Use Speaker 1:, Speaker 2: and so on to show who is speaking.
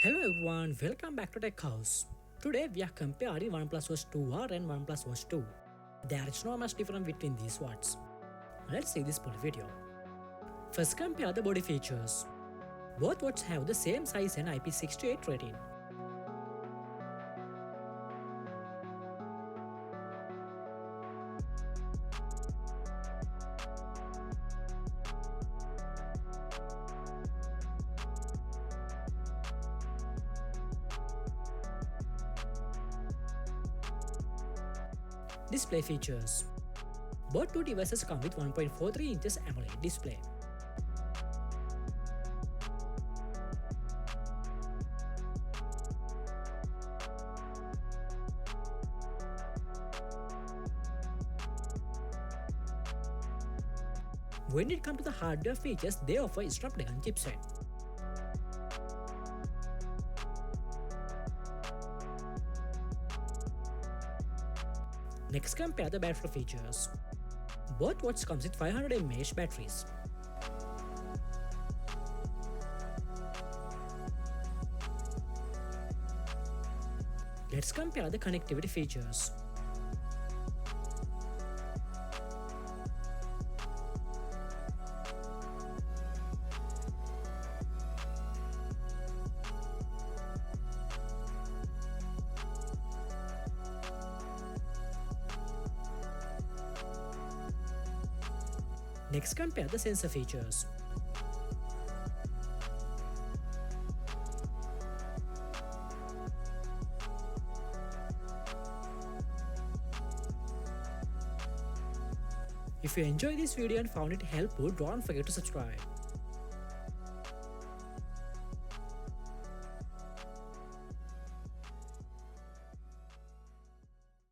Speaker 1: Hello everyone, welcome back to Tech House. Today we are comparing OnePlus Watch 2R and OnePlus Watch 2. There is not much difference between these watches. Let's see this full video. First, compare the body features. Both watches have the same size and IP68 rating. Display features. Both two devices come with 1.43 inches AMOLED display. When it comes to the hardware features, they offer a Snapdragon chipset. Next, compare the battery features. Both watches comes with 500 mAh batteries. Let's compare the connectivity features. Next, compare the sensor features. If you enjoyed this video and found it helpful, don't forget to subscribe.